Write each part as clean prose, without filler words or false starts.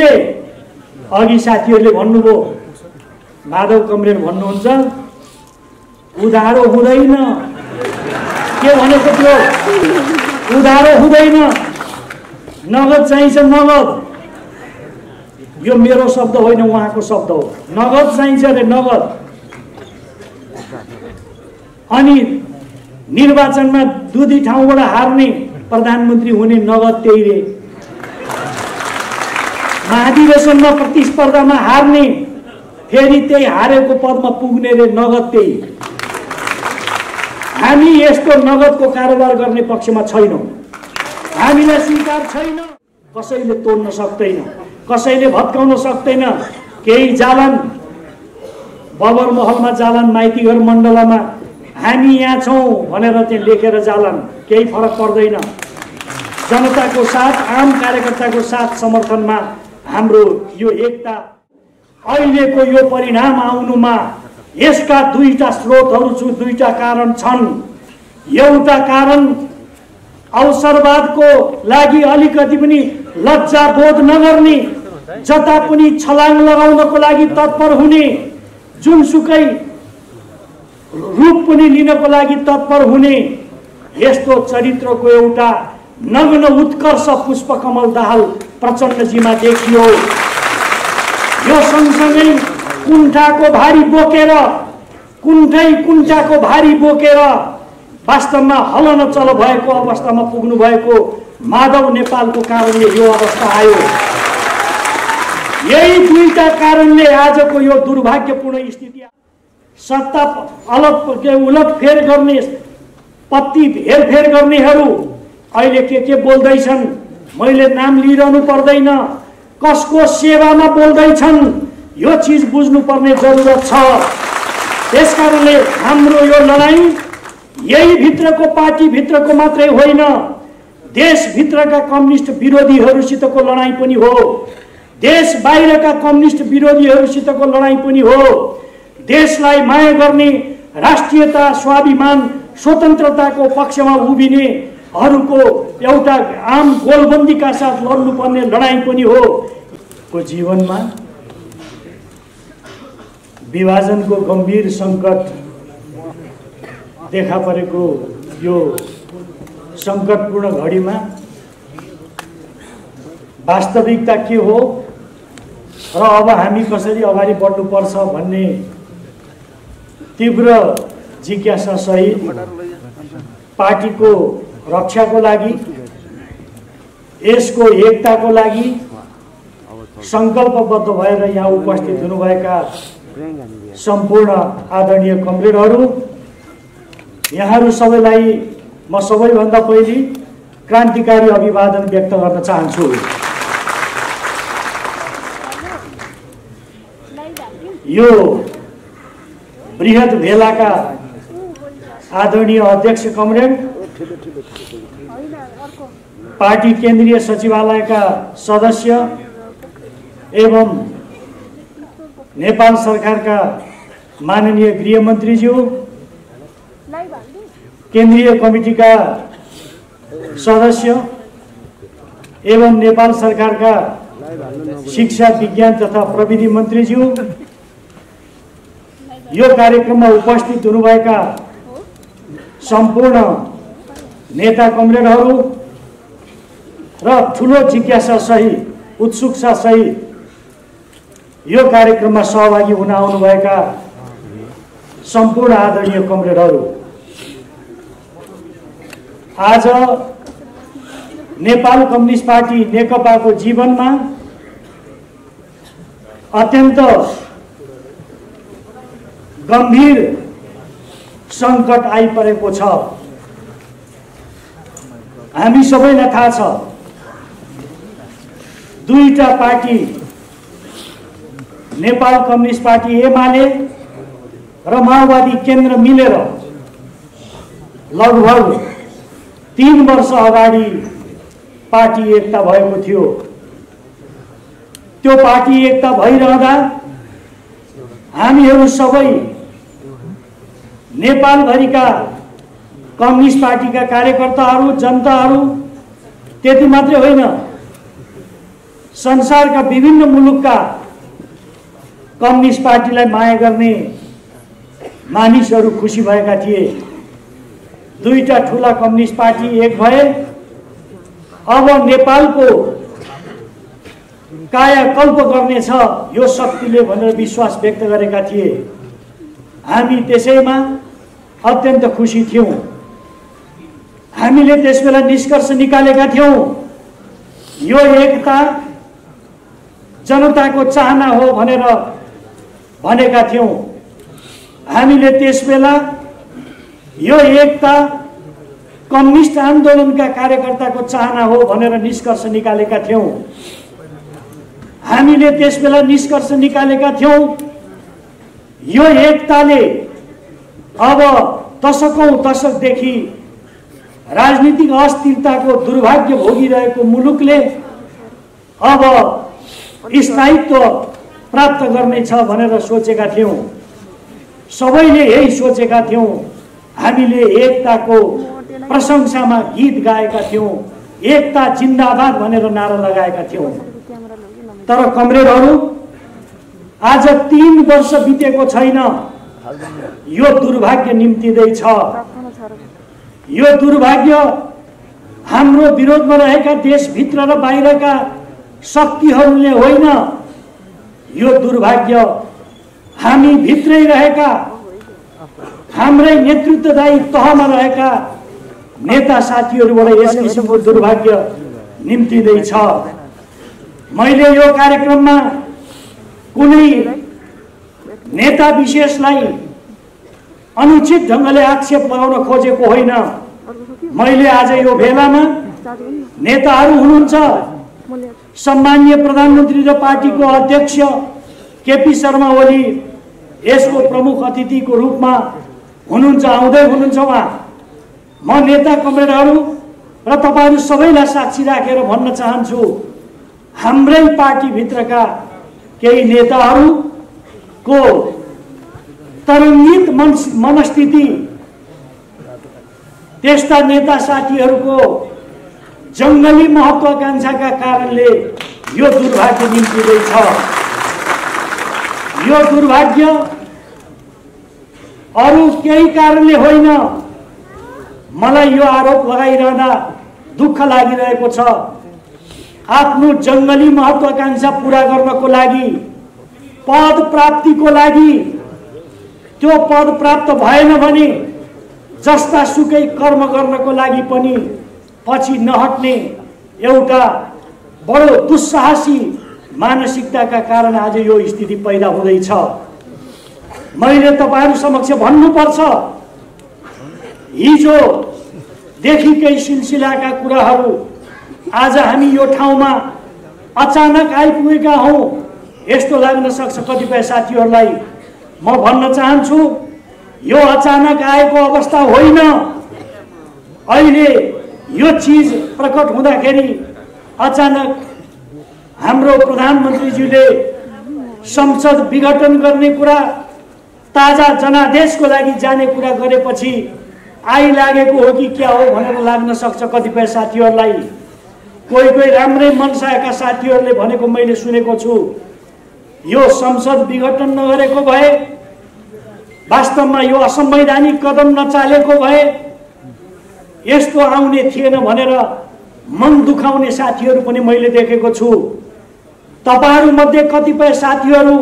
अघि साथीहरूले भन्नुभयो, माधव कमरेड भन्नुहुन्छ उधारो हुँदैन। के भनेको थियो? उधारो हुँदैन, नगद चाहिन्छ, नगद। यो मेरो शब्द होइन, उहाँको शब्द हो। नगद चाहिन्छ रे, नगद। अनि निर्वाचनमा दुई ठाउँबाट हार्ने प्रधानमन्त्री हुने नगद त्यही रे। महाधिवेशनमा प्रतिस्पर्धामा हार्ने फेरि त्यही हारेको पदमा पुग्ने रे, नगद त्यही। हामी यस्तो नगदको कारोबार गर्ने पक्षमा छैनौँ। हामीलाई स्वीकार छैन। कसैले तोड्न सक्दैन, कसैले भत्काउन सक्दैन। केही जालान बबर महलमा जालान, माइतीघर मण्डलमा हामी यहाँ छौँ भनेर त्यहाँ लेखेर जालान, केही फरक पर्दैन। जनताको साथ, आम कार्यकर्ताको साथ समर्थनमा हाम्रो यो एकता। अहिलेको यो परिणाम आउनुमा यसका दुईटा स्रोतहरू छु, दुईटा कारण छन्। एउटा कारण अवसरवादको लागि अलिकति पनि लज्जा बोध नगर्ने, जता पनि छलाङ लगाउनको लागि तत्पर हुने, जुनसुकै रूप पनि लिनको लागि तत्पर हुने, यस्तो चरित्रको एउटा नग्न उत्कर्ष पुष्पकमल दाहाल प्रचण्डजीमा देखियो। यो सँगसँगै कुण्ठाको भारी बोकेर वास्तवमा हलन चल भएको अवस्थामा पुग्नु भएको माधव नेपालको कारणले यो अवस्था आयो। यही दुईटा कारणले आजको यो दुर्भाग्यपूर्ण स्थिति। सत्ता उलटफेर गर्ने, पत्ती हेरफेर गर्नेहरू अहिले के बोल्दैछन्, मैले नाम लिइरहनु पर्दैन, कसको सेवामा बोल्दैछन्, यो चीज बुझ्नुपर्ने जरुरत छ। त्यसकारणले हाम्रो यो लडाईँ यही भित्रको पार्टी भित्रको मात्रै होइन, देशभित्रका कम्युनिस्ट विरोधीहरूसितको लडाईँ पनि हो, देश बाहिरका कम्युनिस्ट विरोधीहरूसितको लडाईँ पनि हो। देशलाई माया गर्ने, राष्ट्रियता, स्वाभिमान, स्वतन्त्रताको पक्षमा उभिने अरूको एउटा आम गोलबन्दीका साथ लड्नुपर्ने लडाईँ पनि हो। को जीवनमा विभाजनको गम्भीर सङ्कट देखा परेको यो सङ्कटपूर्ण घडीमा वास्तविकता के हो र अब हामी कसरी अगाडि बढ्नुपर्छ भन्ने तीव्र जिज्ञासा सहित पार्टीको रक्षाको लागि, यसको एकताको लागि सङ्कल्पबद्ध भएर यहाँ उपस्थित हुनुभएका सम्पूर्ण आदरणीय कमरेडहरू, यहाँहरू सबैलाई म सबैभन्दा पहिले क्रान्तिकारी अभिवादन व्यक्त गर्न चाहन्छु। यो बृहत भेलाका आदरणीय अध्यक्ष कमरेड, पार्टी केन्द्रीय सचिवालयका सदस्य एवं नेपाल सरकारका माननीय गृहमन्त्रीज्यू, केन्द्रीय कमिटीका सदस्य एवं नेपाल सरकारका शिक्षा, विज्ञान तथा प्रविधि मन्त्रीज्यू, यो कार्यक्रममा उपस्थित हुनुभएका सम्पूर्ण नेता कमरेडहरू र ठुलो जिज्ञासा सहित, उत्सुकता सहित यो कार्यक्रममा सहभागी हुन आउनुभएका सम्पूर्ण आदरणीय कमरेडहरू, आज नेपाल कम्युनिस्ट पार्टी नेकपाको जीवनमा अत्यन्त गम्भीर सङ्कट आइपरेको छ। हामी सबैलाई थाहा छ, दुईटा पार्टी, नेपाल कम्युनिस्ट पार्टी एमाले र माओवादी केन्द्र मिलेर लगभग 3 वर्ष अगाडि पार्टी एकता भएको थियो। त्यो पार्टी एकता भइरहँदा हामीहरू सबै नेपालभरिका कम्युनिस्ट पार्टीका कार्यकर्ताहरू, जनताहरू, त्यति मात्रै होइन, संसारका विभिन्न मुलुकका कम्युनिस्ट पार्टीलाई माया गर्ने मानिसहरू खुसी भएका थिए। दुईटा ठूला कम्युनिस्ट पार्टी एक भए। अब नेपालको कायाकल्प गर्नेछ यो शक्तिले भनेर विश्वास व्यक्त गरेका थिए। हामी त्यसैमा अत्यन्त खुसी थियौं। हामीले त्यसबेला निष्कर्ष निकालेका थियौं, यो एकता जनताको चाहना हो भनेर भनेका थियौं। हामीले त्यसबेला यो एकता कम्युनिस्ट आन्दोलनका कार्यकर्ताको चाहना हो भनेर निष्कर्ष निकालेका थियौं। हामीले त्यसबेला निष्कर्ष निकालेका थियौं, यो एकताले अब दशकौं दशकदेखि राजनीतिक अस्थिरताको दुर्भाग्य भोगिरहेको मुलुकले अब स्थायित्व प्राप्त गर्नेछ भनेर सोचेका थियौं। सबैले यही सोचेका थियौं। हामीले एकताको प्रशंसामा गीत गाएका थियौं, एकता जिन्दाबाद भनेर नारा लगाएका थियौं। तर कमरेडहरू, आज 3 वर्ष बितेको छैन, यो दुर्भाग्य निम्तिँदैछ। यो दुर्भाग्य हाम्रो विरोधमा रहेका देशभित्र र बाहिरका शक्तिहरूले होइन, यो दुर्भाग्य हामी भित्रै रहेका हाम्रै नेतृत्वदायी तहमा रहेका नेता साथीहरूबाट यस किसिमको दुर्भाग्य निम्तिँदैछ। मैले यो कार्यक्रममा कुनै नेता विशेषलाई अनुचित ढंगले आक्षेप लगाउन खोजेको होइन। मैले आज यो भेलामा नेताहरू हुनुहुन्छ, सम्माननीय प्रधानमन्त्री र पार्टीको अध्यक्ष केपी शर्मा ओली यसको प्रमुख अतिथिको रूपमा हुनुहुन्छ, आउँदै हुनुहुन्छ उहाँ। म नेता कमरेडहरू र तपाईहरु सबैलाई साक्षी राखेर भन्न चाहन्छु, हाम्रै पार्टीभित्रका केही नेताहरूको तरङ्गित मनस्थिति, त्यस्ता नेता साथीहरूको जंगली महत्वाकांक्षाका कारणले यो दुर्भाग्य निम्तिँदैछ। यो दुर्भाग्य अरू केही कारणले होइन। मलाई यो आरोप लगाइरहँदा दुःख लागिरहेको छ। आफ्नो जंगली महत्वाकांक्षा पूरा गर्नको लागि, पद प्राप्तिको लागि, त्यो पद प्राप्त भएन भने जस्ता सुकै कर्म गर्नको लागि पनि पछि नहट्ने एउटा बडो दुस्साहसी मानसिकताका कारण आज यो स्थिति पैदा हुँदैछ। मैले तपाईहरु समक्ष भन्नुपर्छ, हिजो देखिकै सिलसिलाका कुराहरू आज हामी यो ठाउँमा अचानक आइपुगेका हौं, यस्तो लाग्न सक्छ कतिपय साथीहरूलाई। म भन्न चाहन्छु, यो अचानक आएको अवस्था होइन। अहिले यो चीज प्रकट हुँदाखेरि अचानक हाम्रो प्रधानमन्त्रीज्यूले संसद विघटन गर्ने कुरा, ताजा जनादेशको लागि जाने कुरा गरेपछि आइलागेको हो कि क्या हो भनेर लाग्न सक्छ कतिपय साथीहरूलाई। कोही कोही राम्रै मनसाएका साथीहरूले भनेको मैले सुनेको छु, यो संसद विघटन नगरेको भए, वास्तवमा यो असंवैधानिक कदम नचालेको भए यस्तो आउने थिएन भनेर मन दुखाउने साथीहरू पनि मैले देखेको छु। तपाईहरु मध्ये कतिपय साथीहरू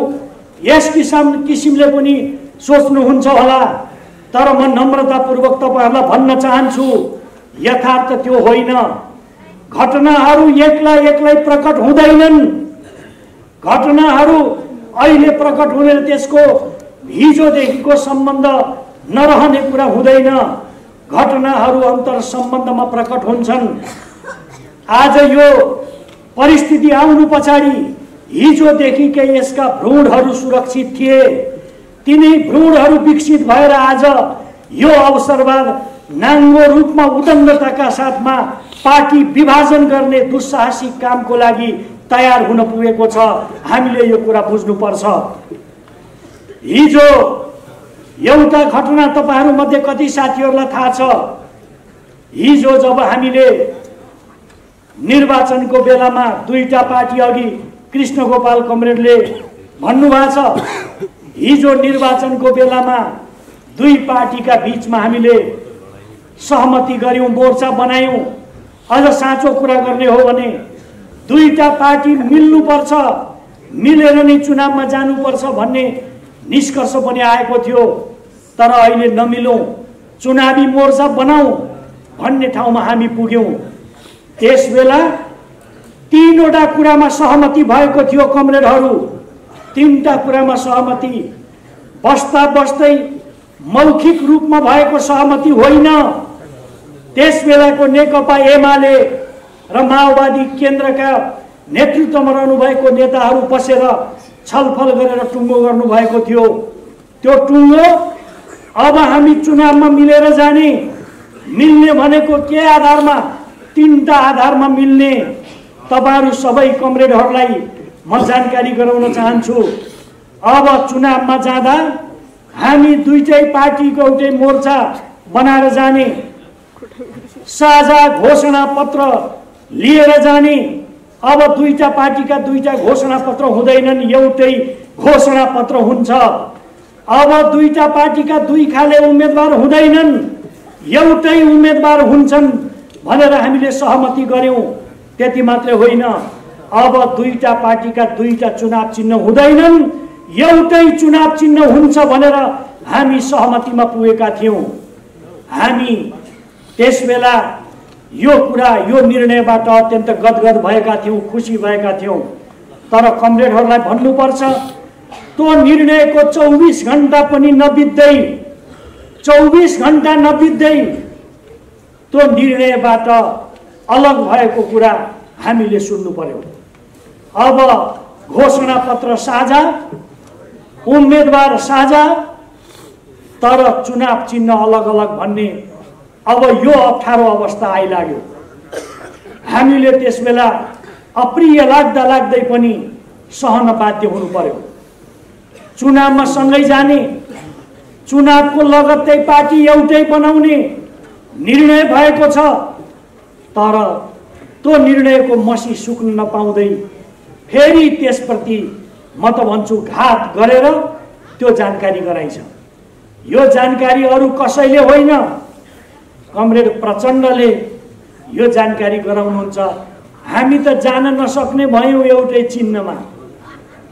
यस किसिमले पनि सोच्नुहुन्छ होला, तर म नम्रतापूर्वक तपाईहरुलाई भन्न चाहन्छु, यथार्थ त्यो होइन। घटनाहरू एक्लै प्रकट हुँदैनन्। घटनाहरू अहिले प्रकट हुने त्यसको हिजोदेखिको सम्बन्ध नरहने कुरा हुँदैन। घटनाहरू अन्तर सम्बन्धमा प्रकट हुन्छन्। आज यो परिस्थिति आउनु पछाडि हिजोदेखिकै यसका भ्रूणहरू सुरक्षित थिए। तिनै भ्रूणहरू विकसित भएर आज यो अवसरवाद नाङ्गो रूपमा उदण्डताका साथमा पार्टी विभाजन गर्ने दुस्साहसिक कामको लागि तयार हुन पुगेको छ। हामीले यो कुरा बुझ्नुपर्छ। हिजो एउटा घटना तपाईहरु मध्ये कति साथीहरूलाई थाहा छ। हिजो जब हामीले निर्वाचनको बेलामा दुईटा पार्टी अघि कृष्ण गोपाल कमरेडले भन्नुभएको छ, हिजो निर्वाचनको बेलामा दुई पार्टीका बीचमा हामीले सहमति गर्यौं, मोर्चा बनायौं। अझ साँचो कुरा गर्ने हो भने दुईटा पार्टी मिल्नुपर्छ, मिलेर नै चुनावमा जानुपर्छ भन्ने निष्कर्ष पनि आएको थियो। तर अहिले नमिलौं, चुनावी मोर्चा बनाऊ भन्ने ठाउँमा हामी पुग्यौं। त्यसबेला तीनवटा कुरामा सहमति भएको थियो कमरेडहरू। तीनटा कुरामा सहमति बस्दा बस्दै मौखिक रूपमा भएको सहमति होइन। त्यसबेलाको नेकपा एमाले र माओवादी केन्द्रका नेतृत्वमा रहनुभएको नेताहरू बसेर छलफल गरेर टुङ्गो गर्नुभएको थियो। त्यो टुङ्गो अब हामी चुनावमा मिलेर जाने, मिल्ने भनेको के आधारमा? तीनटा आधारमा मिल्ने। तपाईहरु सबै कमरेडहरूलाई म जानकारी गराउन चाहन्छु। अब चुनावमा जाँदा हामी दुईटै पार्टीको एउटै मोर्चा बनाएर जाने, साझा घोषणा पत्र लिएर जाने। अब दुईटा पार्टीका दुईटा घोषणा पत्र हुँदैनन्, एउटै घोषणा पत्र हुन्छ। अब दुईटा पार्टीका दुई खाले उम्मेदवार हुँदैनन्, एउटै उम्मेदवार हुन्छन् भनेर हामीले सहमति गर्यौं। त्यति मात्रै होइन, अब दुईटा पार्टीका दुईटा चुनाव चिन्ह हुँदैनन्, एउटै चुनाव चिन्ह हुन्छ भनेर हामी सहमतिमा पुगेका थियौं। हामी त्यसबेला यो कुरा, यो निर्णयबाट अत्यन्त गदगद भएका थियौं, खुसी भएका थियौं। तर कमरेडहरूलाई भन्नुपर्छ, त्यो निर्णयको 24 घण्टा पनि नबित्दै, 24 घण्टा नबित्दै त्यो निर्णयबाट अलग भएको कुरा हामीले सुन्नु पर्यो। अब घोषणा पत्र साझा, उम्मेदवार साझा, तर चुनाव चिन्ह अलग अलग भन्ने अब यो अप्ठ्यारो अवस्था आइलाग्यो। हामीले त्यसबेला अप्रिय लाग्दा लाग्दै पनि सहन बाध्य हुनु पर्यो। चुनावमा सँगै जाने, चुनावको लगत्तै पार्टी एउटै बनाउने निर्णय भएको छ। तर त्यो निर्णयको मसी सुक्न नपाउँदै फेरि त्यसप्रति म त भन्छु घात गरेर त्यो जानकारी गराइन्छ। यो जानकारी अरू कसैले होइन, कमरेड प्रचण्डले यो जानकारी गराउनुहुन्छ। हामी त जान नसक्ने भयौं एउटै चिन्हमा।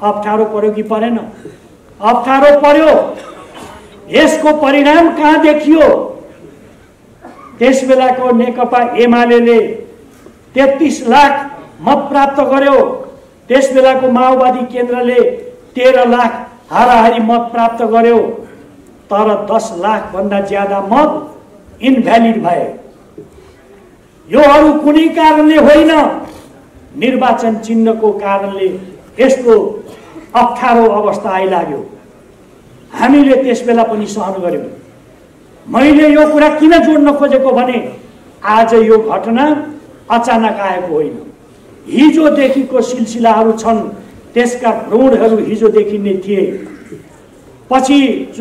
अप्ठ्यारो पर्यो कि परेन? अप्ठ्यारो पर्यो। यसको परिणाम कहाँ देखियो? त्यसबेलाको नेकपा एमाले 33 लाख मत प्राप्त गर्यो। त्यसबेलाको माओवादी केन्द्रले 13 लाख हाराहारी मत प्राप्त गर्यो। तर 10 लाख भन्दा ज्यादा मत इनभ्यालिड भए। यो अरू कुनै कारणले होइन, निर्वाचन चिन्हको कारणले यस्तो अप्ठ्यारो अवस्था आइलाग्यो। हामीले त्यसबेला पनि सहन गर्यौं। मैले यो कुरा किन जोड्न खोजेको भने आज यो घटना अचानक आएको होइन, हिजोदेखिको सिलसिलाहरू छन्। त्यसका भ्रूणहरू हिजोदेखि नै थिए। पछि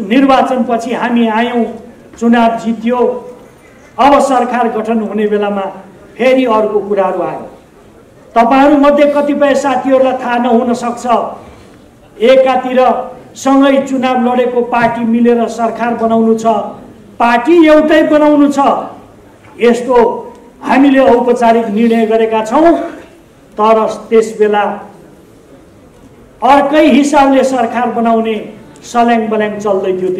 निर्वाचन पछि हामी आयौं, चुनाव जित्यो। अब सरकार गठन हुने बेलामा फेरि अर्को कुराहरू आयो। तपाईहरु मध्ये कतिपय साथीहरूलाई थाहा नहुन सक्छ, एकातिर सँगै चुनाव लडेको पार्टी मिलेर सरकार बनाउनु छ, पार्टी एउटै बनाउनु छ। यस्तो हामीले औपचारिक निर्णय गरेका छौं। तर त्यसबेला अर्कै हिसाबले सरकार बनाउने सल्याङ बल्याङ चल्दै थियो।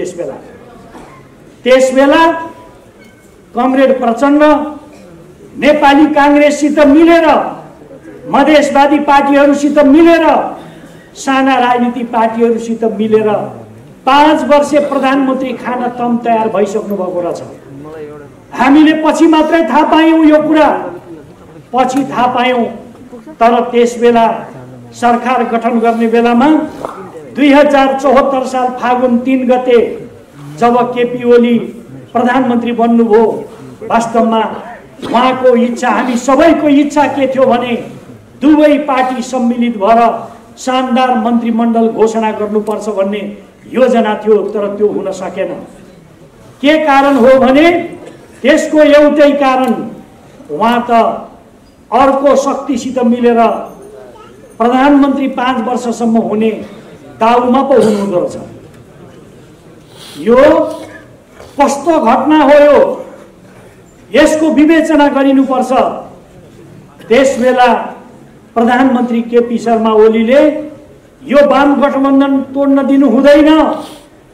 त्यसबेला कमरेड प्रचण्ड नेपाली कांग्रेससित मिलेर, मधेसवादी पार्टीहरूसित मिलेर, साना राजनीतिक पार्टीहरूसित मिलेर 5 वर्षे प्रधानमन्त्री खान तम तयार भइसक्नु भएको रहेछ। हामीले पछि मात्रै थाहा पायौं यो कुरा, पछि थाहा पायौं। तर त्यसबेला सरकार गठन गर्ने बेलामा 2074 साल फागुन 3 गते जब केपी ओली प्रधानमन्त्री बन्नुभयो, वास्तवमा उहाँको इच्छा, हामी सबैको इच्छा के थियो भने दुवै पार्टी सम्मिलित भएर शानदार मन्त्रीमण्डल घोषणा गर्नुपर्छ भन्ने योजना थियो। तर त्यो हुन सकेन। के कारण हो भने त्यसको एउटै कारण, उहाँ त अर्को शक्तिसित मिलेर प्रधानमन्त्री 5 वर्षसम्म हुने दाउमा पो हुनुहुँदो रहेछ। यो कस्तो घटना हो? यसको विवेचना गरिनुपर्छ। त्यसबेला प्रधानमन्त्री केपी शर्मा ओलीले यो वाम गठबन्धन तोड्न दिनु हुँदैन,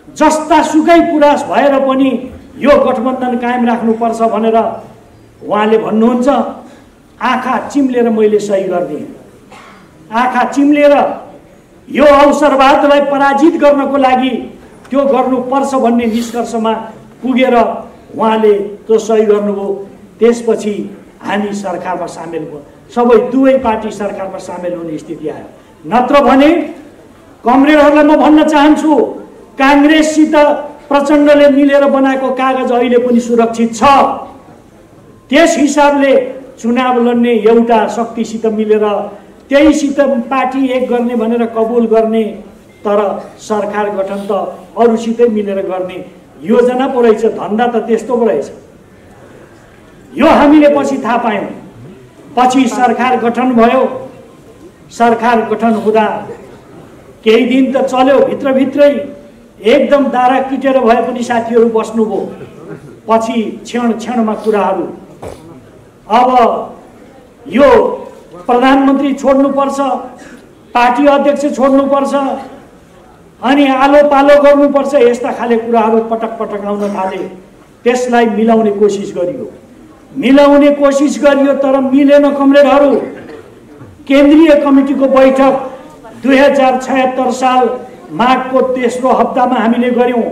जस्ता सुकै कुरा भएर पनि यो गठबन्धन कायम राख्नुपर्छ भनेर उहाँले भन्नुहुन्छ। आँखा चिम्लेर मैले सही गरिदिएँ। आँखा चिम्लेर यो अवसरवादलाई पराजित गर्नको लागि त्यो गर्नुपर्छ भन्ने निष्कर्षमा पुगेर उहाँले त्यो सही गर्नुभयो। त्यसपछि हामी सरकारमा सामेल भयो, सबै दुवै पार्टी सरकारमा सामेल हुने स्थिति आयो। नत्र भने कमरेडहरूलाई म भन्न चाहन्छु, काङ्ग्रेससित प्रचण्डले मिलेर बनाएको कागज अहिले पनि सुरक्षित छ। त्यस हिसाबले चुनाव लड्ने एउटा शक्तिसित मिलेर त्यहीसित पार्टी एक गर्ने भनेर कबुल गर्ने, तर सरकार गठन त अरूसितै मिलेर गर्ने योजना पो रहेछ। धन्दा त त्यस्तो पो रहेछ। यो हामीले पछि थाहा पायौँ। पछि सरकार गठन भयो। सरकार गठन हुँदा केही दिन त चल्यो, भित्रभित्रै एकदम दारा किटेर भए पनि साथीहरू बस्नुभयो। पछि क्षण क्षणमा कुराहरू, अब यो प्रधानमन्त्री छोड्नुपर्छ, पार्टी अध्यक्ष छोड्नुपर्छ, अनि आलो पालो गर्नुपर्छ, यस्ता खाले कुराहरू पटक पटक आउन थाले। त्यसलाई मिलाउने कोसिस गरियो, तर मिलेन। कमरेडहरू, केन्द्रीय कमिटीको बैठक 2076 साल माघको तेस्रो हप्तामा हामीले गर्यौं।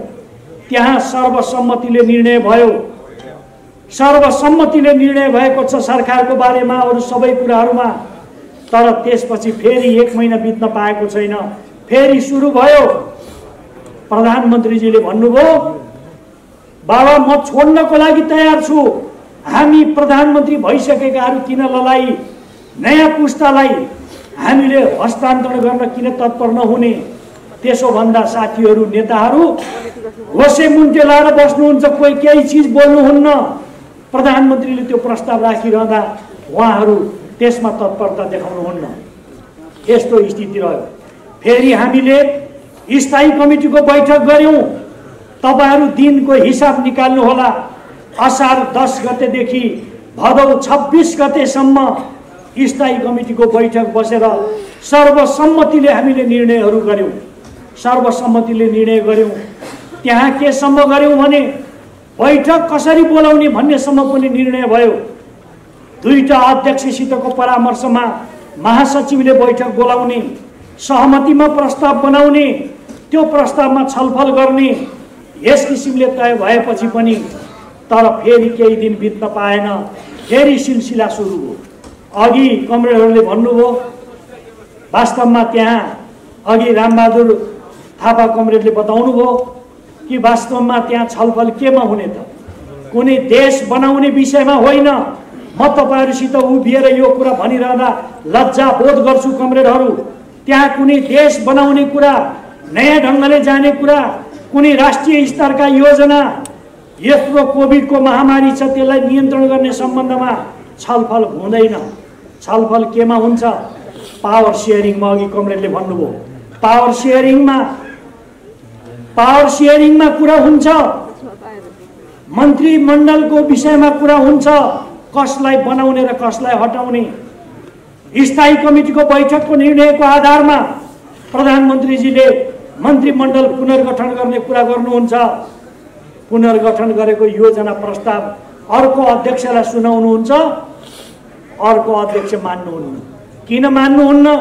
त्यहाँ सर्वसम्मतिले निर्णय भयो। सर्वसम्मतिले निर्णय भएको छ सरकारको बारेमा, अरू सबै कुराहरूमा। तर त्यसपछि फेरि 1 महिना बित्न पाएको छैन। फेरि सुरु भयो। प्रधानमन्त्रीजीले भन्नुभयो, बाबा म छोड्नको लागि तयार छु। हामी प्रधानमन्त्री भइसकेकाहरू किन ललाई, नयाँ पुस्तालाई हामीले हस्तान्तरण गर्न किन तत्पर नहुने? त्यसो भन्दा साथीहरू, नेताहरू होसे मुन्टे लाएर बस्नुहुन्छ, कोही केही चिज बोल्नुहुन्न। प्रधानमन्त्रीले त्यो प्रस्ताव राखिरहँदा उहाँहरू त्यसमा तत्परता देखाउनुहुन्न। यस्तो स्थिति रह्यो। फेरि हामीले स्थायी कमिटीको बैठक गर्यौं। तपाईहरु दिनको हिसाब निकाल्नु होला। असार 10 गतेदेखि भदौ 26 गतेसम्म स्थायी कमिटीको बैठक बसेर सर्वसम्मतिले हामीले निर्णयहरू गर्यौं। सर्वसम्मतिले निर्णय गर्यौं। त्यहाँ के सम्म गर्यौं भने बैठक कसरी बोलाउने भन्ने सम्म पनि निर्णय भयो। दुईटा अध्यक्षसितको परामर्शमा महासचिवले बैठक बोलाउने, सहमतिमा प्रस्ताव बनाउने, त्यो प्रस्तावमा छलफल गर्ने, यस किसिमले तय भएपछि पनि तर फेरि केही दिन बित्न पाएन। फेरि सिलसिला सुरु भयो। अघि कमरेडहरूले भन्नुभयो, वास्तवमा त्यहाँ अघि रामबहादुर थापा कमरेडले बताउनु भयो कि वास्तवमा त्यहाँ छलफल केमा हुने त? कुनै देश बनाउने विषयमा होइन। म तपाईहरुसित उभिएर यो कुरा भनिरहँदा लज्जा बोध गर्छु कमरेडहरू। त्यहाँ कुनै देश बनाउने कुरा, नयाँ ढंगले जाने कुरा, कुनै राष्ट्रिय स्तरका योजना, यत्रो कोभिडको महामारी छ त्यसलाई नियन्त्रण गर्ने सम्बन्धमा छलफल हुँदैन। छलफल केमा हुन्छ? पावर शेयरिङमा। अघि कमरेडले भन्नुभयो, पावर शेयरिङमा कुरा हुन्छ। मन्त्रीमण्डलको विषयमा कुरा हुन्छ, कसलाई बनाउने र कसलाई हटाउने। स्थायी कमिटीको बैठकको निर्णयको आधारमा प्रधानमन्त्रीजीले मन्त्रीमण्डल पुनर्गठन गर्ने कुरा गर्नुहुन्छ। पुनर्गठन गरेको योजना प्रस्ताव अर्को अध्यक्षलाई सुनाउनुहुन्छ। अर्को अध्यक्ष मान्नुहुन्न। किन मान्नुहुन्न?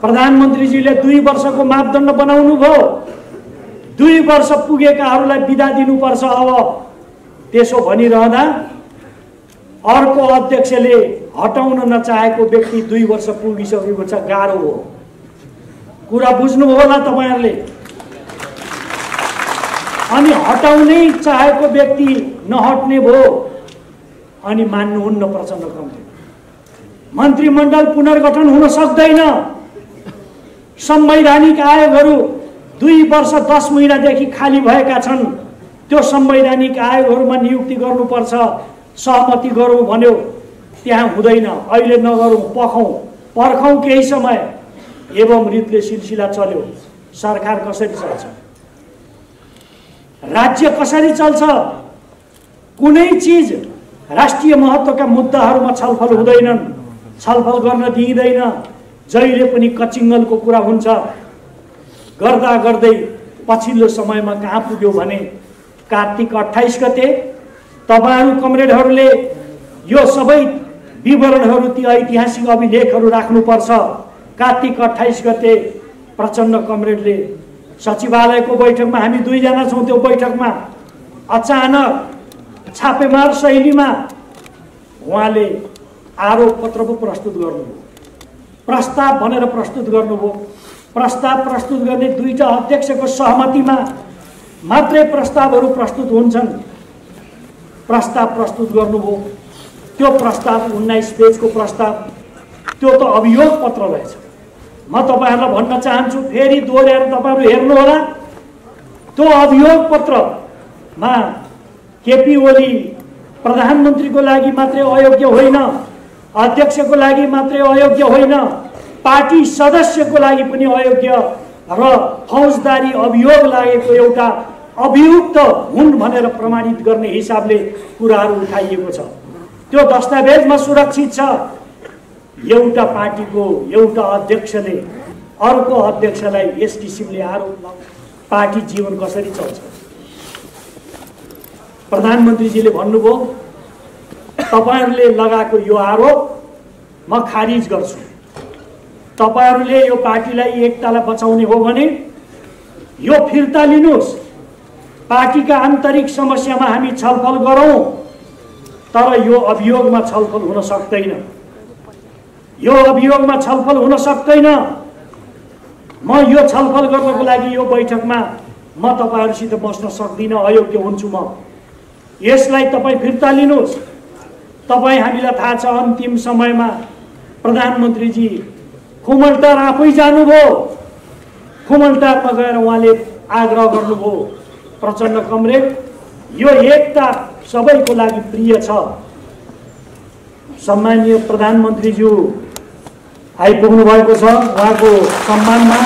प्रधानमन्त्रीजीले 2 वर्षको मापदण्ड बनाउनु भयो। 2 वर्ष पुगेकाहरूलाई बिदा दिनुपर्छ। अब त्यसो भनिरहँदा अर्को अध्यक्षले हटाउन नचाहेको व्यक्ति 2 वर्ष पुगिसकेको छ, गाह्रो हो। कुरा बुझ्नु होला तपाईहरुले। अनि हटाउनै चाहेको व्यक्ति नहट्ने भयो अनि मान्नुहुन्न प्रचण्ड कमरेड। मन्त्रीमण्डल पुनर्गठन हुन सक्दैन। संवैधानिक आयोगहरू 2 वर्ष 10 महिनादेखि खाली भएका छन्। त्यो संवैधानिक आयोगहरूमा नियुक्ति गर्नुपर्छ। सहमति गरौँ भन्यो। त्यहाँ हुँदैन, अहिले नगरौँ, पर्खौँ केही समय। एवं रीतले सिलसिला चल्यो। सरकार कसरी चल्छ, राज्य कसरी चल्छ? कुनै चिज राष्ट्रिय महत्त्वका मुद्दाहरूमा छलफल हुँदैनन्, छलफल गर्न दिइँदैन। जहिले पनि कचिङ्गलको कुरा हुन्छ। गर्दा गर्दै पछिल्लो समयमा कहाँ पुग्यो भने कार्तिक 28 गते तपाईहरू कमरेडहरूले यो सबै विवरणहरू, ती ऐतिहासिक अभिलेखहरू राख्नुपर्छ। कार्तिक 28 गते प्रचण्ड कमरेडले सचिवालयको बैठकमा, हामी दुईजना छौँ त्यो बैठकमा, अचानक छापेमार शैलीमा उहाँले आरोप पत्र पो प्रस्तुत गर्नुभयो। प्रस्ताव भनेर प्रस्तुत गर्नुभयो। प्रस्ताव प्रस्तुत गर्ने दुईटा अध्यक्षको सहमतिमा मात्रै प्रस्तावहरू प्रस्तुत हुन्छन्। प्रस्ताव प्रस्तुत गर्नुभयो। त्यो प्रस्ताव 19 पेजको प्रस्ताव, त्यो त अभियोग पत्र रहेछ। म तपाईहरुलाई भन्न चाहन्छु, फेरि दोहोर्याएर तपाईहरु हेर्नु होला। त्यो अभियोग पत्रमा केपी ओली प्रधानमन्त्रीको लागि मात्रै अयोग्य होइन, अध्यक्षको लागि मात्रै अयोग्य होइन, पार्टी सदस्यको लागि पनि अयोग्य र फौजदारी अभियोग लागेको एउटा अभियुक्त हुन् भनेर प्रमाणित गर्ने हिसाबले कुराहरू उठाइएको छ। त्यो दस्तावेजमा सुरक्षित छ। एउटा पार्टीको एउटा अध्यक्षले अर्को अध्यक्षलाई यस किसिमले आरोप लगाउँछ, पार्टी जीवन कसरी चल्छ? प्रधानमन्त्रीजीले भन्नुभयो, तपाईहरुले लगाएको यो आरोप म खारिज गर्छु। तपाईहरुले यो पार्टीलाई एकतालाई बचाउने हो भने यो फिर्ता लिनुहोस्। पार्टीका आन्तरिक समस्यामा हामी छलफल गरौँ, तर यो अभियोगमा छलफल हुन सक्दैन। यो अभियोगमा छलफल हुन सक्दैन। म यो छलफल गर्नको लागि यो बैठकमा म तपाईहरुसित बस्न सक्दिन, अयोग्य हुन्छु म। यसलाई तपाई फिर्ता लिनुहोस्। तपाई, हामीलाई थाहा छ, अन्तिम समयमा प्रधानमन्त्रीजी खुमलटार आफै जानुभयो। खुमलटारमा गएर उहाँले आग्रह गर्नुभयो, प्रचण्ड कमरेड, यो एकता सबैको लागि प्रिय छ। सम्माननीय प्रधानमन्त्रीज्यू आइपुग्नु भएको छ। उहाँको सम्मानमा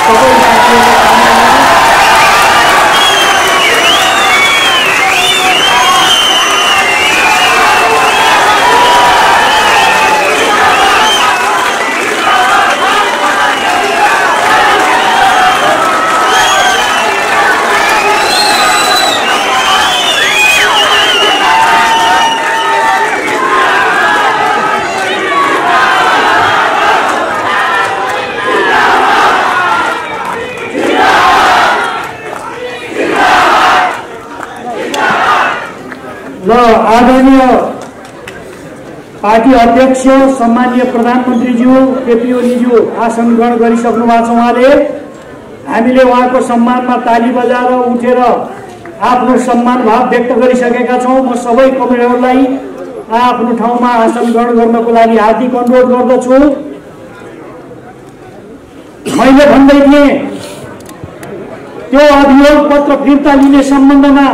सबै आदरणीय पार्टी अध्यक्ष सम्माननीय प्रधानमन्त्रीज्यू केपी ओलीज्यू आसन ग्रहण गरिसक्नु भएको छ। उहाँले, हामीले उहाँको सम्मानमा ताली बजाएर उठेर आफ्नो सम्मान भाव व्यक्त गरिसकेका छौँ। म सबै कमरेडहरूलाई आफ्नो ठाउँमा आसन ग्रहण गर्नको लागि हार्दिक अनुरोध गर्दछु। मैले भन्दै थिएँ, त्यो अभियोग पत्र फिर्ता लिने सम्बन्धमा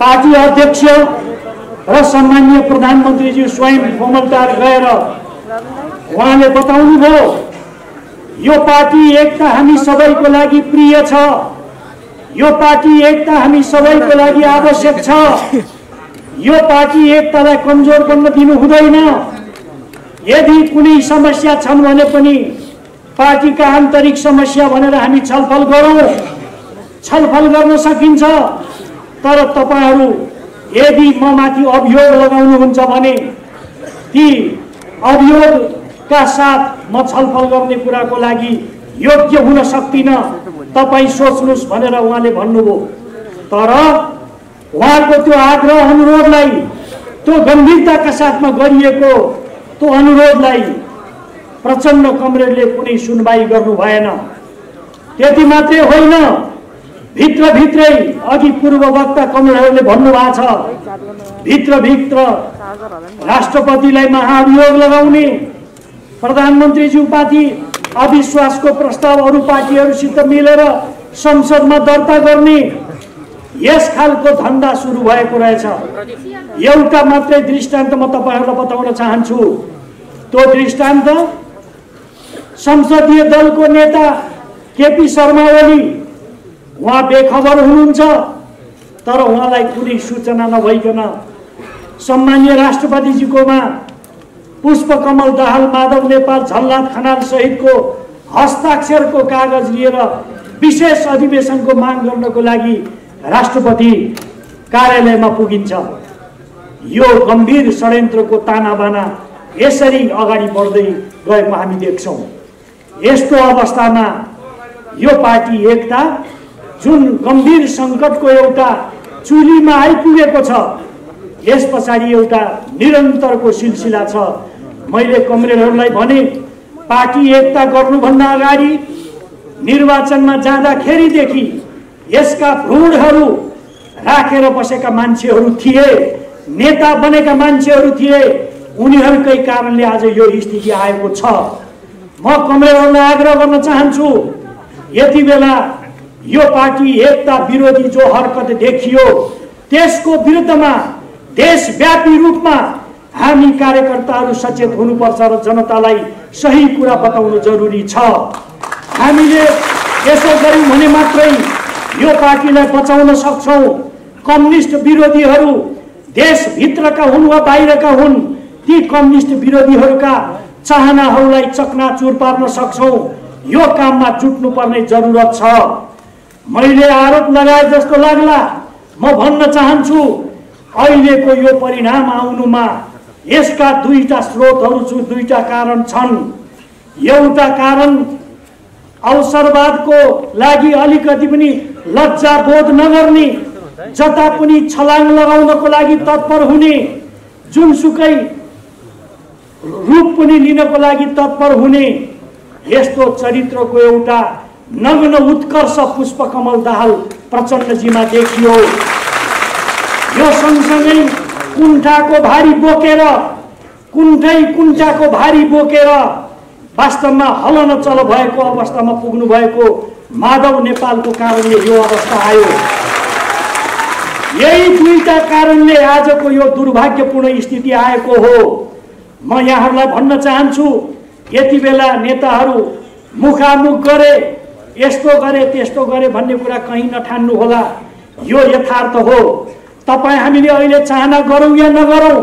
पार्टी अध्यक्ष र सम्माननीय प्रधानमन्त्रीज्यू स्वयं खुमलटार गएर उहाँले बताउनुभयो, यो पार्टी एकता हामी सबैको लागि प्रिय छ। यो पार्टी एकता हामी सबैको लागि आवश्यक छ। यो पार्टी एकतालाई कमजोर बन्न दिनु हुँदैन। यदि कुनै समस्या छन् भने पनि पार्टीका आन्तरिक समस्या भनेर हामी छलफल गरौँ। छलफल गर्न सकिन्छ, तर तपाईहरु यदि म माथि अभियोग लगाउनुहुन्छ भने ती अभियोगका साथ म छलफल गर्ने कुराको लागि योग्य हुन सक्दिन। तपाई सोच्नुस् भनेर उहाँले भन्नुभयो। तर उहाँको त्यो आग्रह अनुरोधलाई, त्यो गम्भीरताका साथमा गरिएको त्यो अनुरोधलाई प्रचण्ड कमरेडले कुनै सुनवाई गर्नु भएन। त्यति मात्रै होइन, भित्रभित्रै अघि पूर्व वक्ता कमरेडहरूले भन्नुभएको छ, भित्रभित्र राष्ट्रपतिलाई महाभियोग लगाउने, प्रधानमन्त्रीज्यूमाथि अविश्वासको प्रस्ताव अरू पार्टीहरूसित मिलेर संसदमा दर्ता गर्ने, यस खालको धन्दा सुरु भएको रहेछ। एउटा मात्रै दृष्टान्त म तपाईहरुलाई बताउन चाहन्छु। त्यो दृष्टान्त संसदीय दलको नेता केपी शर्मा ओली, उहाँ बेखबर हुनुहुन्छ, तर उहाँलाई कुनै सूचना नभइकन सम्माननीय राष्ट्रपतिजीकोमा पुष्पकमल दाहाल, माधव नेपाल, झलनाथ खनाल सहितको हस्ताक्षरको कागज लिएर विशेष अधिवेशनको माग गर्नको लागि राष्ट्रपति कार्यालयमा पुगिन्छ। यो गम्भीर षड्यन्त्रको तानाबाना यसरी अगाडि बढ्दै गएको हामी देख्छौं। यस्तो अवस्थामा यो पार्टी एकता जुन गम्भीर संकटको एउटा चुलीमा आइपुगेको छ, यस पछाडि एउटा निरन्तरको सिलसिला छ। मैले कमरेडहरूलाई भने, पार्टी एकता गर्नुभन्दा अगाडि निर्वाचनमा जाँदाखेरिदेखि यसका भ्रूणहरू राखेर बसेका मान्छेहरू थिए, नेता बनेका मान्छेहरू थिए, उनीहरूकै कारणले आज यो स्थिति आएको छ। म कमरेडहरूलाई आग्रह गर्न चाहन्छु, यति बेला यो पार्टी एकता विरोधी जो हरकत देखियो त्यसको विरुद्धमा देशव्यापी रूपमा हामी कार्यकर्ताहरू सचेत हुनुपर्छ र जनतालाई सही कुरा बताउनु जरुरी छ। हामीले यसो गर्यौं भने मात्रै यो पार्टीलाई बचाउन सक्छौं। कम्युनिस्ट विरोधीहरू देशभित्रका हुन् वा बाहिरका हुन्, ती कम्युनिस्ट विरोधीहरूका चाहनाहरूलाई चकनाचुर पार्न सक्छौं। यो काममा जुट्नुपर्ने जरुरत छ। मैले आरोप लगाए जस्तो लाग्ला, म भन्न चाहन्छु, अहिलेको यो परिणाम आउनुमा यसका दुईटा स्रोतहरू, दुईटा कारण छन्। एउटा कारण अवसरवादको लागि अलिकति पनि लज्जा बोध नगर्ने, जता पनि छलाङ लगाउनको लागि तत्पर हुने, जुनसुकै रूप पनि लिनको लागि तत्पर हुने, यस्तो चरित्रको एउटा नग्न उत्कर्ष पुष्पकमल दाहाल प्रचण्डजीमा देखियो। यो सँगसँगै कुण्ठाको भारी बोकेर वास्तवमा हलनचल भएको अवस्थामा पुग्नु भएको माधव नेपालको कारणले यो अवस्था आयो। यही दुईटा कारणले आजको यो दुर्भाग्यपूर्ण स्थिति आएको हो। म यहाँहरूलाई भन्न चाहन्छु, यति बेला नेताहरू मुखामुख गरे, यस्तो गरे त्यस्तो गरे भन्ने कुरा कहीँ नठान्नु होला। यो यथार्थ हो। तपाईँ हामीले अहिले चाहना गरौँ या नगरौँ,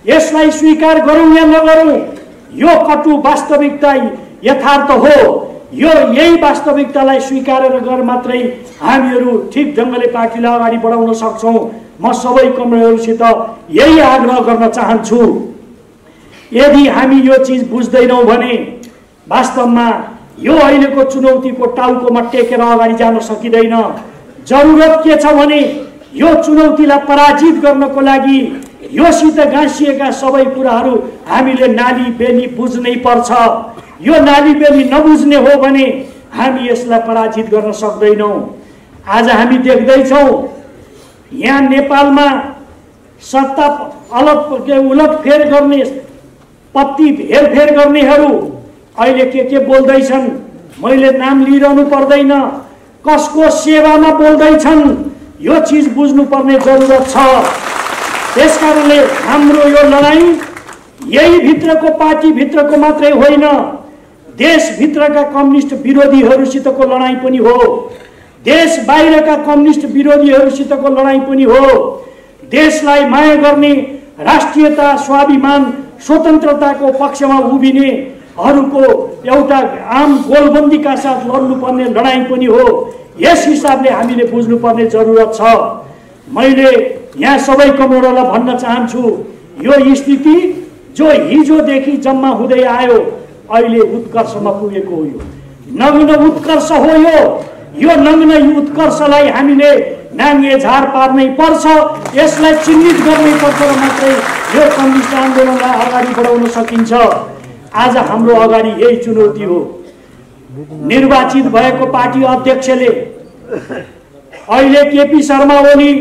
यसलाई स्वीकार गरौँ या नगरौँ, यो कटु वास्तविकता यथार्थ हो। यही वास्तविकतालाई स्वीकार गरेर मात्रै हामीहरू ठिक ढङ्गले पार्टीलाई अगाडि बढाउन सक्छौँ। म सबै कमरेडहरूसित यही आग्रह गर्न चाहन्छु। यदि हामी यो चीज बुझ्दैनौँ भने वास्तवमा यो अहिलेको चुनौतीको टाउकोमा टेकेर अगाडि जान सकिँदैन। जरुरत के छ भने यो चुनौतीलाई पराजित गर्नको लागि योसित गाँसिएका सबै कुराहरू हामीले नाली बेली बुझ्नै पर्छ। यो नाली बेली नबुझ्ने हो भने हामी यसलाई पराजित गर्न सक्दैनौँ। आज हामी देख्दैछौँ यहाँ नेपालमा सत्ता उलटफेर गर्ने, पत्ती हेरफेर गर्नेहरू अहिले के बोल्दैछन्, मैले नाम लिइरहनु पर्दैन, कसको सेवामा बोल्दैछन्, यो चीज बुझ्नुपर्ने जरुरत छ। त्यसकारणले हाम्रो यो लडाईँ यही भित्रको पार्टी भित्रको मात्रै होइन, देशभित्रका कम्युनिस्ट विरोधीहरूसितको लडाईँ पनि हो, देश बाहिरका कम्युनिस्ट विरोधीहरूसितको लडाईँ पनि हो। देशलाई माया गर्ने, राष्ट्रियता, स्वाभिमान, स्वतन्त्रताको पक्षमा उभिने अरूको एउटा आम गोलबन्दीका साथ लड्नुपर्ने लडाईँ पनि हो। यस हिसाबले हामीले बुझ्नुपर्ने जरुरत छ। मैले यहाँ सबै कमरेडहरूलाई भन्न चाहन्छु, यो स्थिति जो हिजोदेखि जम्मा हुँदै आयो अहिले उत्कर्षमा पुगेको हो। यो नग्न उत्कर्ष हो। यो नग्न उत्कर्षलाई हामीले नाङ्गे झार पार्नै पर्छ, यसलाई चिन्हित गर्नै पर्छ र मात्रै यो कम्युनिस्ट आन्दोलनलाई अगाडि बढाउन सकिन्छ। आज हाम्रो अगाडि यही चुनौती हो। निर्वाचित भएको पार्टी अध्यक्षले अहिले केपी शर्मा ओली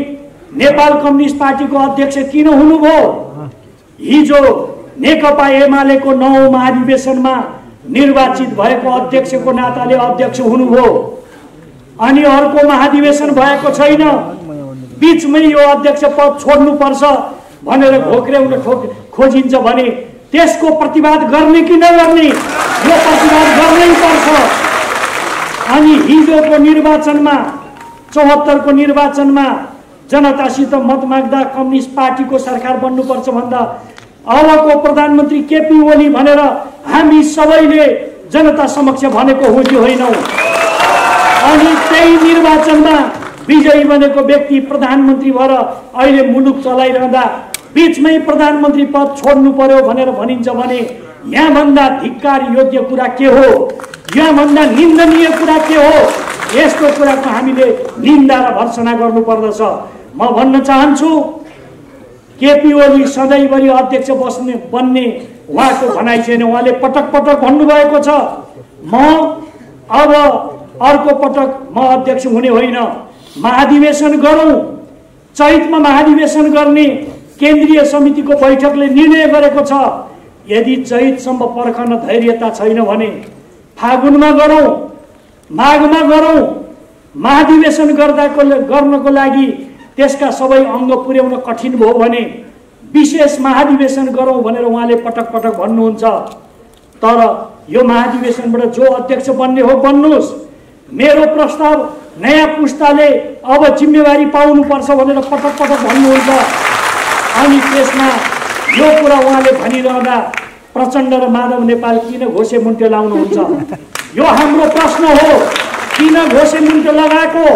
नेपाल कम्युनिस्ट पार्टीको अध्यक्ष किन हुनुभयो? हिजो नेकपा एमालेको 9औं महाधिवेशनमा निर्वाचित भएको अध्यक्षको नाताले अध्यक्ष हुनुभयो, अनि अर्को महाधिवेशन भएको छैन। बीचमै यो अध्यक्ष पद छोड्नुपर्छ भनेर घोक्र्याउन खोजिन्छ भने त्यसको प्रतिवाद गर्ने कि नगर्ने? यो प्रतिवाद गर्नै पर्छ। अनि हिजोको निर्वाचनमा 74 को निर्वाचनमा जनतासित मत माग्दा कम्युनिस्ट पार्टीको सरकार बन्नुपर्छ भन्दा अबको प्रधानमन्त्री केपी ओली भनेर हामी सबैले जनता समक्ष भनेको हो कि होइनौ? अनि त्यही निर्वाचनमा विजयी बनेको व्यक्ति प्रधानमन्त्री भएर अहिले मुलुक चलाइरहँदा बीचमै प्रधानमन्त्री पद छोड्नु पर्यो भनेर भनिन्छ भने यहाँभन्दा धिक्कार योग्य कुरा के हो? यहाँभन्दा निन्दनीय कुरा के हो? यस्तो कुराको हामीले निन्दा र भर्त्सना गर्नुपर्दछ। म भन्न चाहन्छु केपी ओली सधैँभरि अध्यक्ष बन्ने उहाँको भनाइ छैन। उहाँले पटक पटक भन्नुभएको छ म अब अर्को पटक म अध्यक्ष हुने होइन, महाधिवेशन गरौँ। चैतमा महाधिवेशन गर्ने केन्द्रीय समितिको बैठकले निर्णय गरेको छ। यदि चैतसम्म पर्खन धैर्यता छैन भने फागुनमा गरौँ, माघमा गरौँ। महाधिवेशन गर्नको लागि त्यसका सबै अङ्ग पुर्याउन कठिन भयो भने विशेष महाधिवेशन गरौँ भनेर उहाँले पटक पटक भन्नुहुन्छ। तर यो महाधिवेशनबाट जो अध्यक्ष बन्ने हो बन्नुहोस्। मेरो प्रस्ताव नयाँ पुस्ताले अब जिम्मेवारी पाउनुपर्छ भनेर पटक पटक भन्नुहुन्छ। अनि त्यसमा यो कुरा उहाँले भनिरहँदा प्रचण्ड र माधव नेपाल किन घोसे मुन्टे लाउनुहुन्छ? यो हाम्रो प्रश्न हो, किन घोसे मुन्टे लगाएको?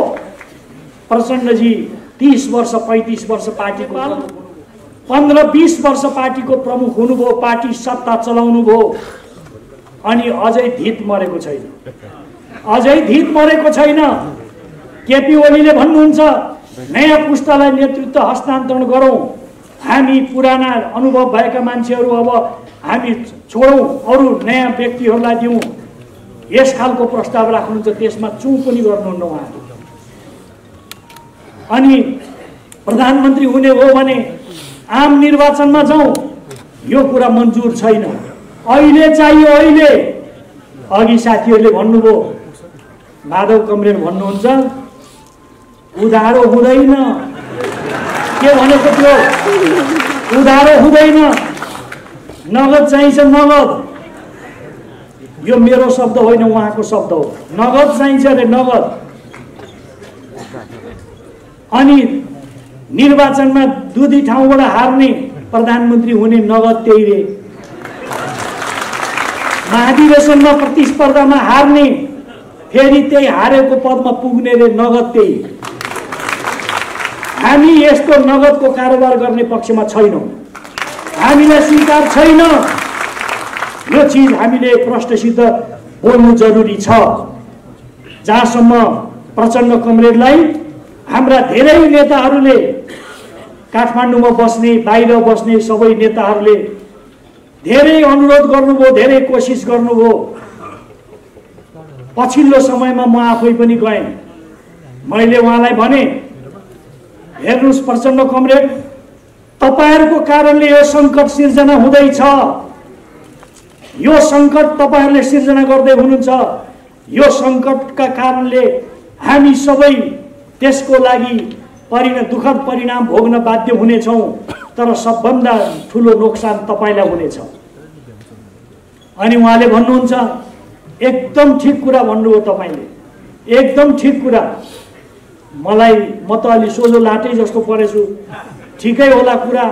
प्रचण्डजी 30 वर्ष 35 वर्ष पार्टीको 15-20 वर्ष पार्टीको प्रमुख हुनुभयो, पार्टी सत्ता चलाउनु भयो, अनि अझै धित मरेको छैन, अझै धित मरेको छैन। केपी ओलीले भन्नुहुन्छ नयाँ पुस्तालाई नेतृत्व हस्तान्तरण गरौँ, हामी पुराना अनुभव भएका मान्छेहरू अब हामी छोडौँ, अरू नयाँ व्यक्तिहरूलाई दिउँ। यस खालको प्रस्ताव राख्नुहुन्छ, त्यसमा चुँ पनि गर्नुहुन्न उहाँले। अनि प्रधानमन्त्री हुने हो भने आम निर्वाचनमा जाउँ, यो कुरा मन्जुर छैन। अहिले चाहियो, अहिले। अघि साथीहरूले भन्नुभयो, माधव कमरेड भन्नुहुन्छ उधारो हुँदैन। के भनेको थियो? उधारो हुँदैन, नगद चाहिन्छ, नगद। यो मेरो शब्द होइन, उहाँको शब्द हो। नगद चाहिन्छ अरे नगद। अनि निर्वाचनमा दुधी ठाउँबाट हार्ने प्रधानमन्त्री हुने नगद त्यही रे। महाधिवेशनमा प्रतिस्पर्धामा हार्ने फेरि त्यही हारेको पदमा पुग्ने रे, नगद त्यही। हामी यस्तो नगदको कारोबार गर्ने पक्षमा छैनौँ, हामीलाई स्वीकार छैन। यो चिज हामीले प्रश्नसित बोल्नु जरुरी छ। जहाँसम्म प्रचण्ड कमरेडलाई हाम्रा धेरै नेताहरूले, काठमाडौँमा बस्ने बाहिर बस्ने सबै नेताहरूले धेरै अनुरोध गर्नुभयो, धेरै कोसिस गर्नुभयो। पछिल्लो समयमा म आफै पनि गएँ। मैले उहाँलाई भने हेर्नुहोस् प्रचण्ड कमरेड, तपाईहरुको कारणले यो संकट सिर्जना हुँदैछ। यो संकट तपाईहरुले सिर्जना गर्दै हुनुहुन्छ। यो संकटका कारणले हामी सबै त्यसको लागि दुःखद परिणाम भोग्न बाध्य हुनेछौँ। तर सबभन्दा ठुलो नोक्सान तपाईलाई हुनेछ। अनि उहाँले भन्नुहुन्छ, एकदम ठीक कुरा भन्नुभयो तपाईले, एकदम ठीक कुरा। मलाई म त अलि सोझो लाटे जस्तो परेछु। ठिकै होला कुरा,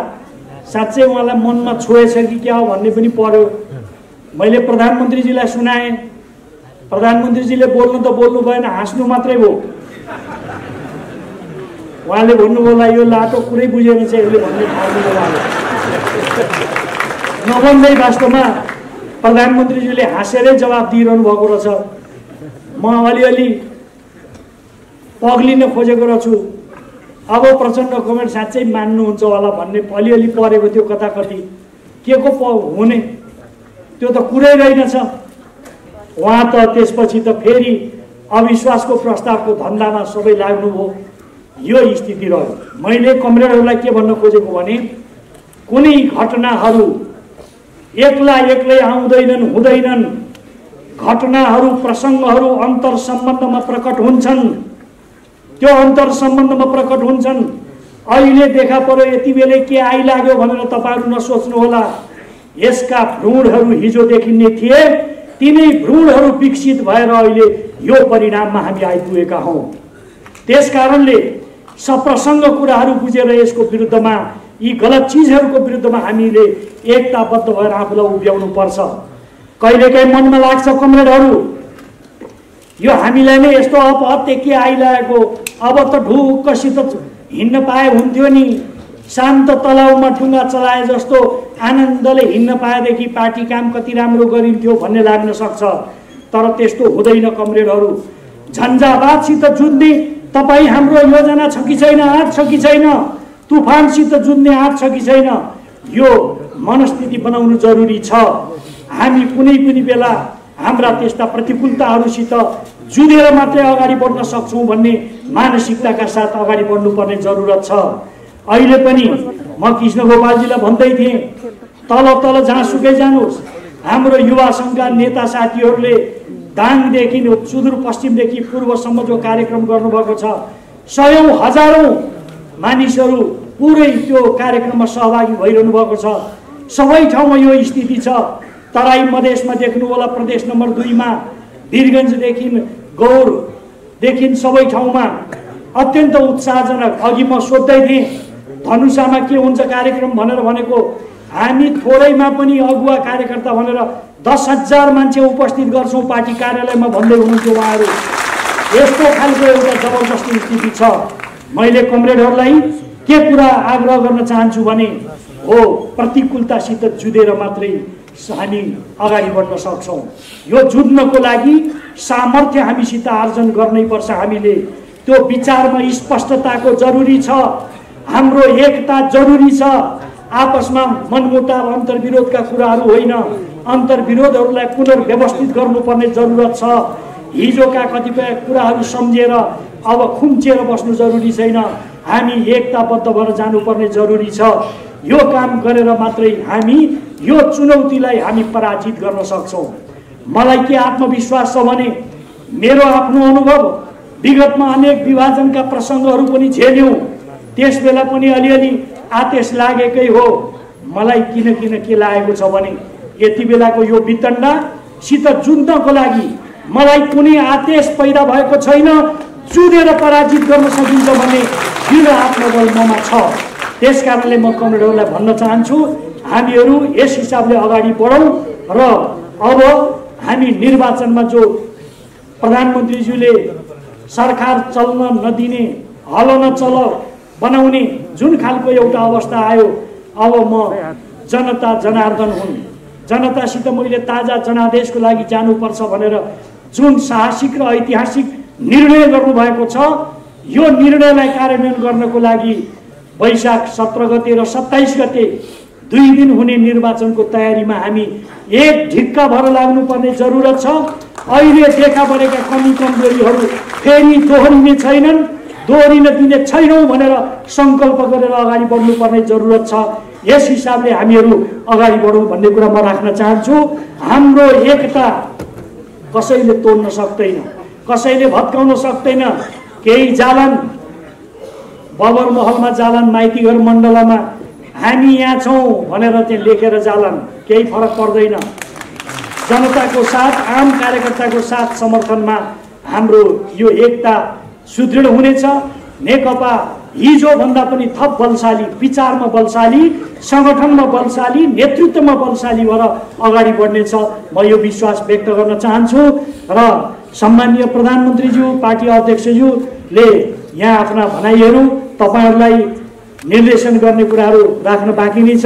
साँच्चै उहाँलाई मनमा छोएछ कि क्या हो भन्ने पनि पर्यो। मैले प्रधानमन्त्रीजीलाई सुनाएँ। प्रधानमन्त्रीजीले बोल्नु त बोल्नु भएन, हाँस्नु मात्रै भयो। उहाँले भन्नुभयो यो लाटो कुरै बुझेन चाहिँ यसले भन्ने ठाउँले उहाँले नभन्दै वास्तवमा प्रधानमन्त्रीजीले हाँसेरै जवाब दिइरहनु भएको रहेछ। म अलिअलि पग्लिन खोजेको रहेछु। अब प्रचण्ड कमरेड साँच्चै मान्नुहुन्छ होला भन्ने अलिअलि परेको थियो कता कति। के को हुने त्यो त कुरै रहेनछ। उहाँ त त्यसपछि त फेरि अविश्वासको प्रस्तावको धन्दामा सबै लाग्नुभयो। यो स्थिति रह्यो। मैले कमरेडहरूलाई के भन्न खोजेको भने कुनै घटनाहरू एक्लै एक्लै आउँदैनन्, हुँदैनन्। घटनाहरू, प्रसङ्गहरू अन्तर सम्बन्धमा प्रकट हुन्छन्। त्यो अन्तर सम्बन्धमा प्रकट हुन्छन्। अहिले देखा पर्यो यति बेलै के आइलाग्यो भनेर तपाईहरु नसोच्नु होला। यसका भ्रूणहरू हिजो देखिने थिए, तिनै भ्रूणहरू विकसित भएर अहिले यो परिणाममा हामी आइपुगेका हौं। त्यसकारणले सप्रसंग कुराहरू बुझेर यसको विरुद्धमा, यी गलत चिजहरूको विरुद्धमा हामीले एकताबद्ध भएर आफूलाई उभ्याउनु पर्छ। कहिलेकाहीँ मनमा लाग्छ कमरेडहरू, यो हामीलाई नै यस्तो अपहत्या के आइरहेको, अब त ढुक्कसित हिँड्न पाए हुन्थ्यो नि, शान्त तलाउमा डुङ्गा चलाए जस्तो आनन्दले हिँड्न पाएदेखि पार्टी काम कति राम्रो गरिन्थ्यो भन्ने लाग्न सक्छ। तर त्यस्तो हुँदैन कमरेडहरू। झन्झावातसित जुझ्ने तपाईँ हाम्रो योजना छ कि छैन, आँट छ कि छैन, तुफानसित जुझ्ने आँट छ कि छैन, यो मनस्थिति बनाउनु जरुरी छ। हामी कुनै पनि बेला हाम्रा त्यस्ता प्रतिकूलताहरूसित जुधेर मात्रै अगाडि बढ्न सक्छौं भन्ने मानसिकताका साथ अगाडि बढ्नुपर्ने जरुरत छ। अहिले पनि म कृष्ण गोपालजीलाई भन्दै थिएँ, तल तल जहाँसुकै जानुहोस्, हाम्रो युवा संघका नेता साथीहरूले दाङदेखि सुदूरपश्चिमदेखि पूर्वसम्म जो कार्यक्रम गर्नुभएको छ, सयौं हजारौं मानिसहरू पुरै त्यो कार्यक्रममा सहभागी भइरहनु भएको छ। सबै ठाउँमा यो स्थिति छ। तराई मधेसमा देख्नु होला, प्रदेश नम्बर 2 मा वीरगञ्जदेखि गौरदेखि सबै ठाउँमा अत्यन्त उत्साहजनक। अघि म सोध्दै थिएँ धनुषामा के हुन्छ कार्यक्रम भनेर भनेको, हामी थोरैमा पनि अगुवा कार्यकर्ता भनेर 10,000 मान्छे उपस्थित गर्छौं पार्टी कार्यालयमा भन्दै हुनुहुन्थ्यो उहाँहरू। यस्तो खालको एउटा जबरजस्ती स्थिति छ। मैले कमरेडहरूलाई के कुरा आग्रह गर्न चाहन्छु भने, हो प्रतिकूलतासित जुधेर मात्रै हामी अगाडि बढ्न सक्छौं। यो जुझ्नको लागि सामर्थ्य हामीसित आर्जन गर्नै पर्छ। हामीले त्यो विचारमा स्पष्टताको जरुरी छ, हाम्रो एकता जरुरी छ। आपसमा मनमुटाव अन्तर्विरोधका कुराहरू होइन, अन्तर्विरोधहरूलाई पुनर्व्यवस्थित गर्नुपर्ने जरुरत छ। हिजोका कतिपय कुराहरू सम्झेर अब खुम्चेर बस्नु जरुरी छैन। हामी एकताबद्ध भएर जानुपर्ने जरुरी छ। यो काम गरेर मात्रै हामी यो चुनौतीलाई हामी पराजित गर्न सक्छौं। मलाई के आत्मविश्वास छ भने, मेरो आफ्नो अनुभव, विगतमा अनेक विभाजनका प्रसङ्गहरू पनि झेल्यौं, त्यसबेला पनि अलिअलि आदेश लागेकै हो। मलाई किन के लागेको छ भने, यति बेलाको यो वितण्डासित जुझ्नको लागि मलाई कुनै आदेश पैदा भएको छैन। जुधेर पराजित गर्न सकिन्छ भन्ने दृढ आत्मबल ममा छ। त्यसकारणले म कमरेडहरूलाई भन्न चाहन्छु, हामीहरू यस हिसाबले अगाडि बढौं र अब हामी निर्वाचनमा जो प्रधानमन्त्रीज्यूले सरकार चल्न नदिने, हल नचल बनाउने जुन खालको एउटा अवस्था आयो, अब म जनता जनार्दन हुन्, जनतासित मैले ताजा जनादेशको लागि जानुपर्छ भनेर जुन साहसिक र ऐतिहासिक निर्णय गर्नुभएको छ, यो निर्णयलाई कार्यान्वयन गर्नको लागि वैशाख 17 गते र 27 गते 2 दिन हुने निर्वाचनको तयारीमा हामी एक ढिक्का भएर लाग्नुपर्ने जरुरत छ। अहिले देखा परेका कमी कमजोरीहरू फेरि दोहोरिने छैनन्, दोहोरिन दिने छैनौं भनेर संकल्प गरेर अगाडि बढ्नुपर्ने जरुरत छ। यस हिसाबले हामीहरू अगाडि बढौं भन्ने कुरा म राख्न चाहन्छु। हाम्रो एकता कसैले तोड्न सक्दैन, कसैले भत्काउन सक्दैन। केही जालान बबर महलमा जालान, माइतीघर मण्डलमा हामी यहाँ छौं भनेर त्यहाँ लेखेर जालान, केही फरक पर्दैन। जनताको साथ, आम कार्यकर्ताको साथ समर्थनमा हाम्रो यो एकता सुदृढ हुनेछ। नेकपा हिजो भन्दा पनि थप बलशाली, विचारमा बलशाली, संगठनमा बलशाली, नेतृत्वमा बलशाली भएर अगाडि बढ्नेछ, म यो विश्वास व्यक्त गर्न चाहन्छु। र सम्माननीय प्रधानमन्त्रीज्यू, पार्टी अध्यक्षज्यूले यहाँ आफ्ना भनाइहरू तपाईहरुलाई निर्देशन गर्ने कुराहरू राख्न बाँकी नै छ।